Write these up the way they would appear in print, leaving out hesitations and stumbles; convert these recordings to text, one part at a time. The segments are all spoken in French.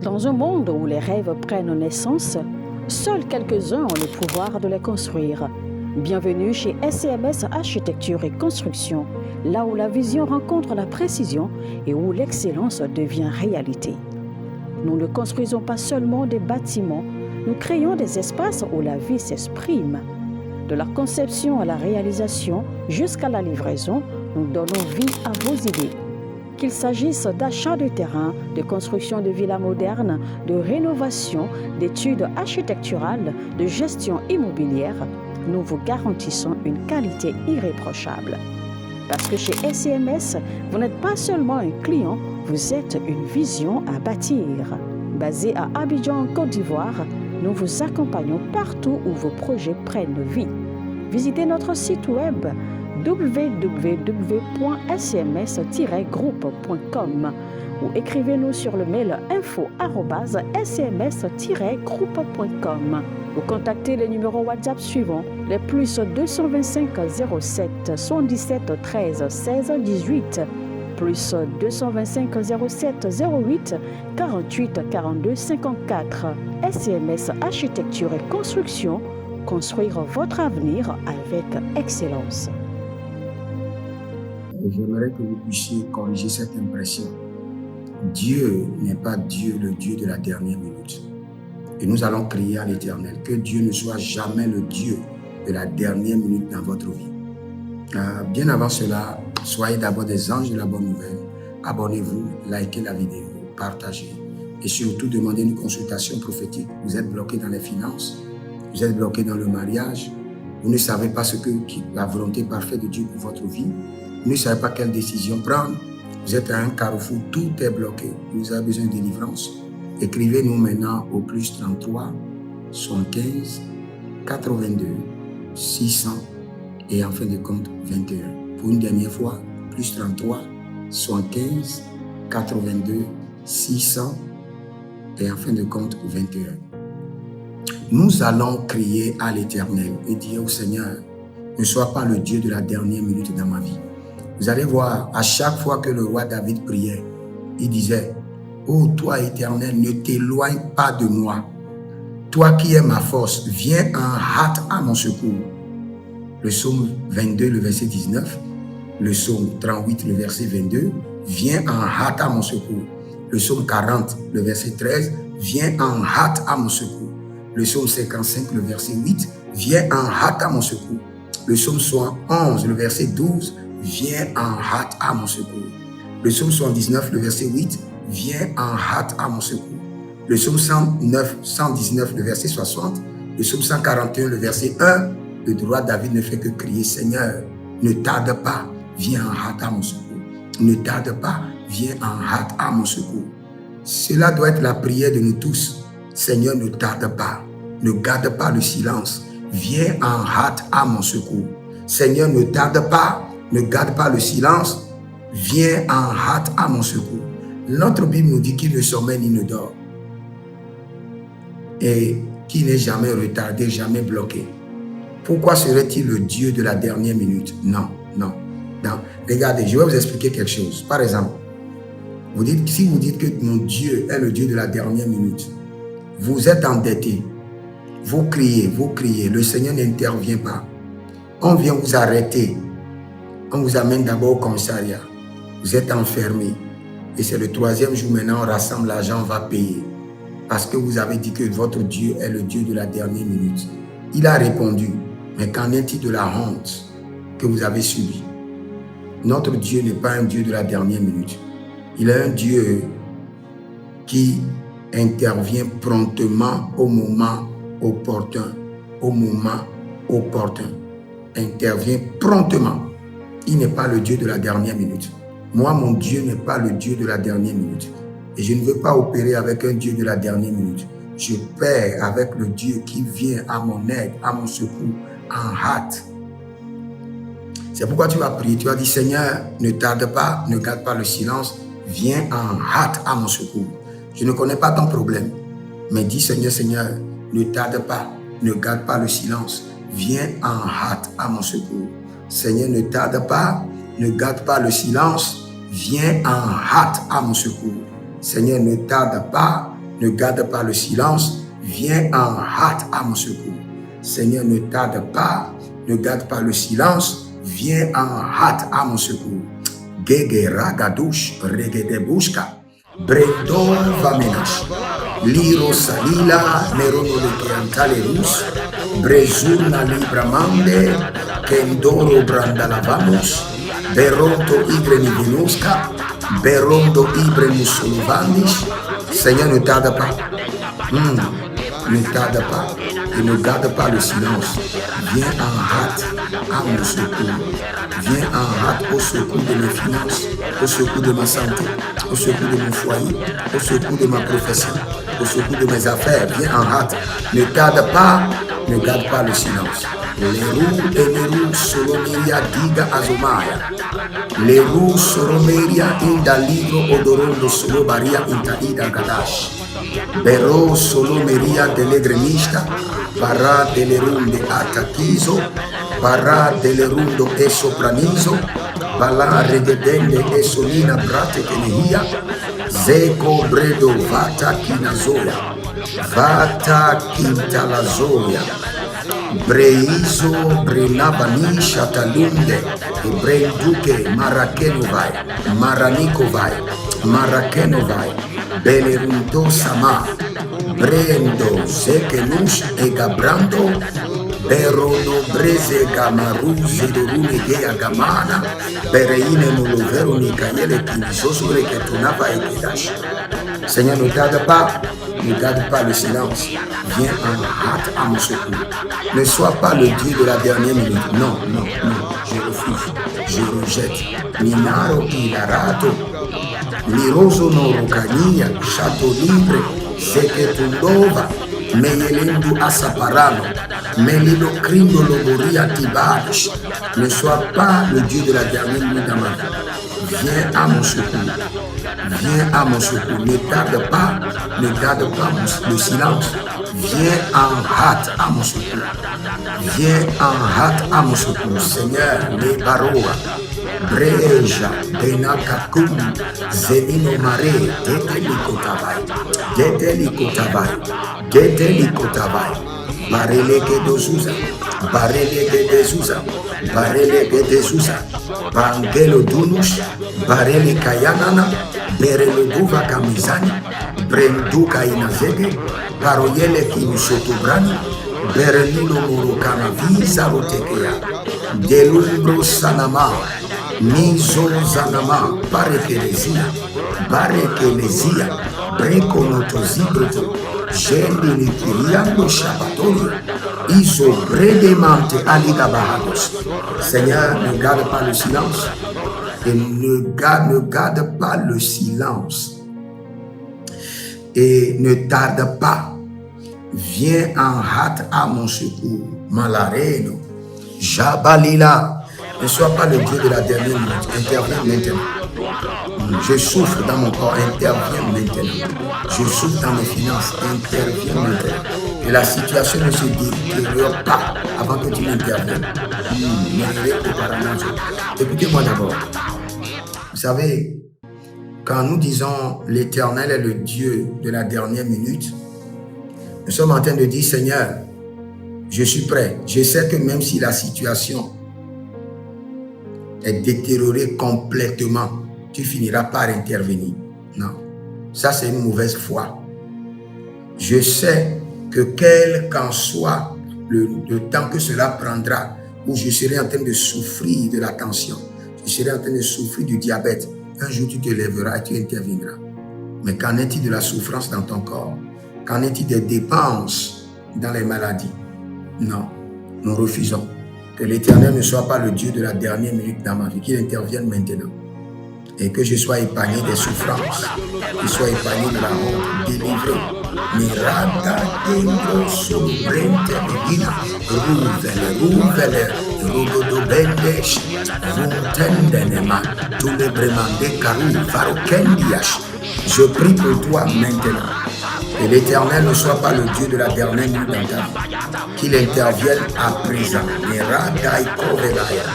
Dans un monde où les rêves prennent naissance, seuls quelques-uns ont le pouvoir de les construire. Bienvenue chez SCMS Architecture et Construction, là où la vision rencontre la précision et où l'excellence devient réalité. Nous ne construisons pas seulement des bâtiments, nous créons des espaces où la vie s'exprime. De la conception à la réalisation jusqu'à la livraison, nous donnons vie à vos idées. Qu'il s'agisse d'achat de terrain, de construction de villas modernes, de rénovation, d'études architecturales, de gestion immobilière, nous vous garantissons une qualité irréprochable. Parce que chez SCMS, vous n'êtes pas seulement un client, vous êtes une vision à bâtir. Basé à Abidjan, en Côte d'Ivoire, nous vous accompagnons partout où vos projets prennent vie. Visitez notre site web www.scms-groupe.com ou écrivez-nous sur le mail info@scms-groupe.com ou contactez les numéros WhatsApp suivants, les plus 225 07 77 13 16 18, plus 225 07 08 48 42 54. SCMS Architecture et Construction, construire votre avenir avec excellence. J'aimerais que vous puissiez corriger cette impression. Dieu n'est pas Dieu, le Dieu de la dernière minute. Et nous allons crier à l'Éternel que Dieu ne soit jamais le Dieu de la dernière minute dans votre vie. Bien avant cela, soyez d'abord des anges de la bonne nouvelle. Abonnez-vous, likez la vidéo, partagez et surtout demandez une consultation prophétique. Vous êtes bloqué dans les finances, vous êtes bloqué dans le mariage, vous ne savez pas ce que la volonté parfaite de Dieu pour votre vie. Vous ne savez pas quelle décision prendre. Vous êtes à un carrefour, tout est bloqué. Vous avez besoin de délivrance. Écrivez-nous maintenant au plus 33 75 82 600 et en fin de compte 21. Pour une dernière fois, plus 33 75 82 600 et en fin de compte 21. Nous allons crier à l'Éternel et dire au Seigneur, ne sois pas le Dieu de la dernière minute dans ma vie. Vous allez voir, à chaque fois que le roi David priait, il disait, « Ô toi Éternel, ne t'éloigne pas de moi. Toi qui es ma force, viens en hâte à mon secours. » Le psaume 22, le verset 19. Le psaume 38, le verset 22. « Viens en hâte à mon secours. » Le psaume 40, le verset 13. « Viens en hâte à mon secours. » Le psaume 55, le verset 8. « Viens en hâte à mon secours. » Le psaume 71, le verset 12. Viens en hâte à mon secours. Le psaume 79, le verset 8, viens en hâte à mon secours. Le psaume 119, le verset 60, le psaume 141, le verset 1, le roi David ne fait que crier, Seigneur, ne tarde pas, viens en hâte à mon secours. Ne tarde pas, viens en hâte à mon secours. Cela doit être la prière de nous tous. Seigneur, ne tarde pas, ne garde pas le silence, viens en hâte à mon secours. Seigneur, ne tarde pas, ne garde pas le silence, viens en hâte à mon secours. Notre Bible nous dit qu'il ne sommeille ni ne dort. Et qu'il n'est jamais retardé, jamais bloqué. Pourquoi serait-il le Dieu de la dernière minute? Non. Regardez, je vais vous expliquer quelque chose. Par exemple, si vous dites que mon Dieu est le Dieu de la dernière minute, vous êtes endetté, vous criez, le Seigneur n'intervient pas. On vient vous arrêter. On vous amène d'abord au commissariat. Vous êtes enfermé. Et c'est le 3e jour maintenant, on rassemble l'argent, on va payer. Parce que vous avez dit que votre Dieu est le Dieu de la dernière minute. Il a répondu, mais qu'en est-il de la honte que vous avez subie? Notre Dieu n'est pas un Dieu de la dernière minute. Il est un Dieu qui intervient promptement au moment opportun. Au moment opportun. Intervient promptement. Il n'est pas le Dieu de la dernière minute. Moi, mon Dieu n'est pas le Dieu de la dernière minute. Et je ne veux pas opérer avec un Dieu de la dernière minute. Je pars avec le Dieu qui vient à mon aide, à mon secours, en hâte. C'est pourquoi tu vas prier. Tu vas dire, Seigneur, ne tarde pas, ne garde pas le silence. Viens en hâte à mon secours. Je ne connais pas ton problème. Mais dis, Seigneur, ne tarde pas, ne garde pas le silence. Viens en hâte à mon secours. Seigneur, ne tarde pas, ne garde pas le silence, viens en hâte à mon secours. Seigneur, ne tarde pas, ne garde pas le silence, viens en hâte à mon secours. Seigneur, ne tarde pas, ne garde pas le silence, viens en hâte à mon secours. Gege ragadouche, regedebushka, brendo vamenash, liro salila, nerono de keantalerus, brezuna libramande, kendoro brandalavamos, beronto igreni vinuska, berondo ibremus solovanis. Seigneur, ne tarde pas. Ne tarde pas et ne garde pas le silence. Viens en hâte à mon secours. Viens en hâte au secours de mes finances, au secours de ma santé, au secours de mon foyer, au secours de ma profession, au secours de mes affaires. Viens en hâte. Ne tarde pas, ne garde pas le silence. Leru eneru solomeria diga azomaya. Leru solomeria inda libro odorondo solobaria intaida gadash. Bero solomeria delegrenista, para delerunde ataquizo, para delerundo e sopranizo, bala regedende e solina brate tenehia, zeco bredo vata kinazoya, vata quintalazoya, breizo brenabani shatalunde, brenduke marakenovai, maranikovai, marakenovai, belerunto sama, brendo zekenush e gabrando, berono breze gamaruze dorune gea gamana, bereine nolovero nikayele kinizosore que tunava et kedash. Seigneur, ne garde pas le silence. Viens en hâte à mon secours. Ne sois pas le Dieu de la dernière minute. Non, non, non, je refuse, je rejette. Minaro ilarato, liroso no rocania, chateau libre, seketundova, meyelendu asaparano, melilo crindo loboria tibash. Ne sois pas le Dieu de la dernière minute dans ma vie. Viens à mon secours. Viens à mon secours. Ne garde pas le silence. Viens en hâte à mon secours. Viens en hâte à mon secours. Seigneur, les baroa, breja, denakakum, zelino mare, dedelikotabai, bareleke dozuza, bareleke dezuza, bangelo dunush, barele kayanana, berele buva kamizani, brenduka inazege, baroyele kinusotobrani, berelulo morokana visa rotekea, delumbro sanama, nizo zanama, barekelesia, brekonotozibroto, jendi nikiriando shabatolo, iso bredemante aligabahados. Seigneur, ne garde pas le silence. Et ne garde pas le silence. Et ne tarde pas. Viens en hâte à mon secours. Malareno, Jabalila. Ne sois pas le Dieu de la dernière minute. Interviens maintenant. Je souffre dans mon corps. Interviens maintenant. Je souffre dans mes finances. Interviens maintenant. Et la situation ne se détériore pas avant que tu n'interviennes. Écoutez-moi d'abord. Vous savez, quand nous disons l'Éternel est le Dieu de la dernière minute, nous sommes en train de dire, Seigneur, je suis prêt. Je sais que même si la situation est détériorée complètement, tu finiras par intervenir. Non, ça c'est une mauvaise foi. Je sais que quel qu'en soit le temps que cela prendra, où je serai en train de souffrir de la tension, je serai en train de souffrir du diabète, un jour tu te lèveras et tu interviendras. Mais qu'en est-il de la souffrance dans ton corps? Qu'en est-il des dépenses dans les maladies? Non, nous refusons. Que l'Éternel ne soit pas le Dieu de la dernière minute dans ma vie, qu'il intervienne maintenant. Et que je sois épargné des souffrances, qu'il soit épargné de la honte, délivré. Mirada dentro sobrente medina, ruvele, rugodo bendesh, runtendenema, tu le bremande karu, farokendiash. Je prie pour toi maintenant. Que l'Éternel ne soit pas le Dieu de la dernière minute dans ta vie, qu'il intervienne à présent. Mirada ikovelaya.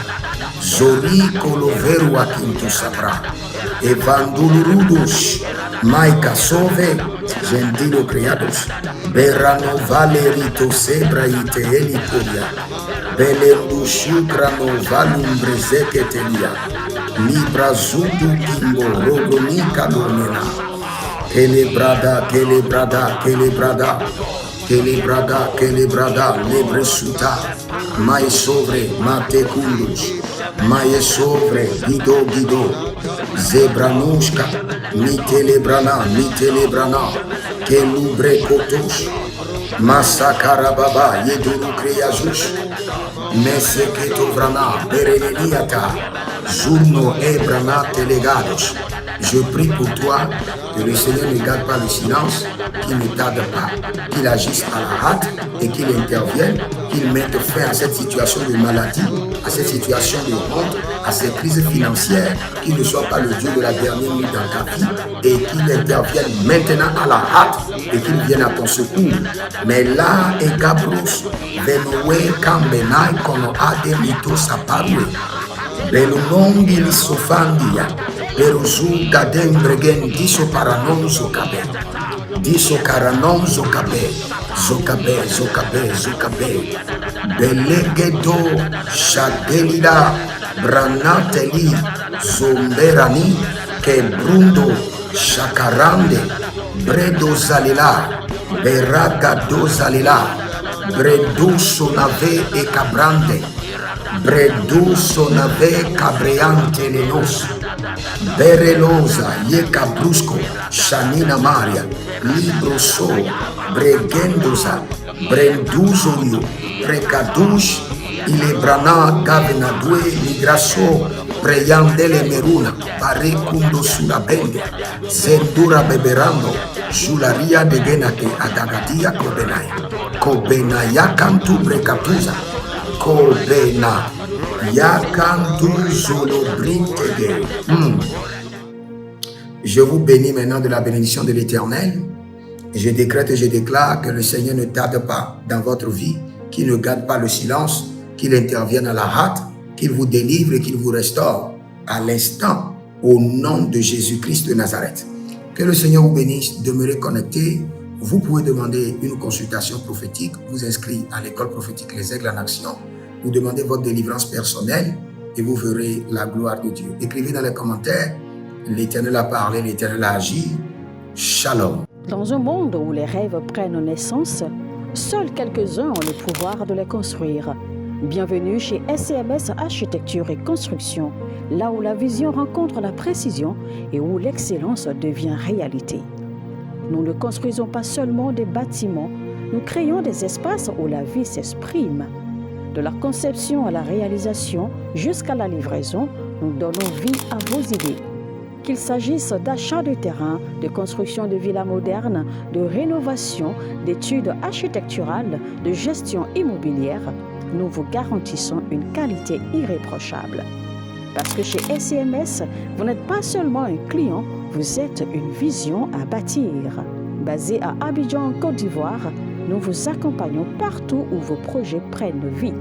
Zori Coloveru Akinto Sabra, Evandulurudos, Maika Sove, Gentilo Criados, Berano Valerito Sebra Ite Elicoria, Belendo Shukrano Valum Brezeketelia, Libra Zudu Kimbo Rogonika Domena, Kelebrada, Kelebrada, Kelebrada, Kelebrada, Kelebrada, Lebresuta, Mai Sovre, Mate Kundus, Mai Sovre, Guido Guido, Zebranushka, Mitelebrana, Mitelebrana, Kelubre Kotosh, Masakarababa, Yeduru Kreazush, Meseketo Bereneliata, Zurno Ebrana Telegados. Je prie pour toi que le Seigneur ne garde pas le silence, qu'il ne tarde pas, qu'il agisse à la hâte et qu'il intervienne, qu'il mette fin à cette situation de maladie, à cette situation de honte, à cette crise financière, qu'il ne soit pas le Dieu de la dernière nuit dans ta vie et qu'il intervienne maintenant à la hâte et qu'il vienne à ton secours. Mais là, et Gabros, Benoé, Kambenai, Kono Ade, Mito, Saparue, Belunongi, Lissofandia, Peruzu, Gadem, Bregen, Diso Paranon, Zokabe, Diso Karanon, Zokabe, Zokabe, Zokabe, Zokabe, Belegedo, Shadelida, Branateli, Zomberani, Kebrundo, Shakarande, Bredo Zalela, Beragado Zalela, Bredo Sonave e Cabrande, Bredo Sonave Cabreante Lenos, Berelosa, Yeka Brusco, Shanina Maria, Libro So, Bregendosa, Brenduzorio, Precadush, Ilebrana, Gavena Due, Migraso, Preyandele Meruna, Parecundo Surabende, Zendura Beberando, Jularia de Genate, Adagadia Kobenaya, Kobenaya Cantu Brecatuza, Kobena, Yakantu Zolo Brintege. Je vous bénis maintenant de la bénédiction de l'Éternel. Je décrète et je déclare que le Seigneur ne tarde pas dans votre vie, qu'il ne garde pas le silence, qu'il intervienne à la hâte, qu'il vous délivre et qu'il vous restaure à l'instant au nom de Jésus-Christ de Nazareth. Que le Seigneur vous bénisse, demeurez connectés. Vous pouvez demander une consultation prophétique, vous inscrire à l'école prophétique Les Aigles en Action, vous demandez votre délivrance personnelle et vous verrez la gloire de Dieu. Écrivez dans les commentaires, l'Éternel a parlé, l'Éternel a agi. Shalom. Dans un monde où les rêves prennent naissance, seuls quelques-uns ont le pouvoir de les construire. Bienvenue chez SCMS Architecture et Construction, là où la vision rencontre la précision et où l'excellence devient réalité. Nous ne construisons pas seulement des bâtiments, nous créons des espaces où la vie s'exprime. De la conception à la réalisation jusqu'à la livraison, nous donnons vie à vos idées. Qu'il s'agisse d'achat de terrain, de construction de villas modernes, de rénovation, d'études architecturales, de gestion immobilière, nous vous garantissons une qualité irréprochable. Parce que chez SCMS, vous n'êtes pas seulement un client, vous êtes une vision à bâtir. Basé à Abidjan, en Côte d'Ivoire, nous vous accompagnons partout où vos projets prennent vie.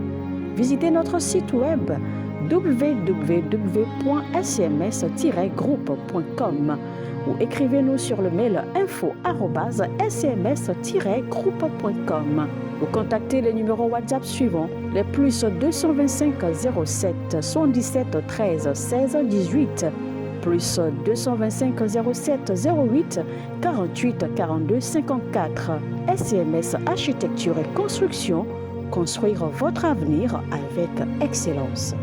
Visitez notre site web www.scms-groupe.com ou écrivez-nous sur le mail info@scms-groupe.com ou contactez les numéros WhatsApp suivants, les plus 225 07 77 13 16 18, plus 225 07 08 48 42 54. SCMS Architecture et Construction, construire votre avenir avec excellence.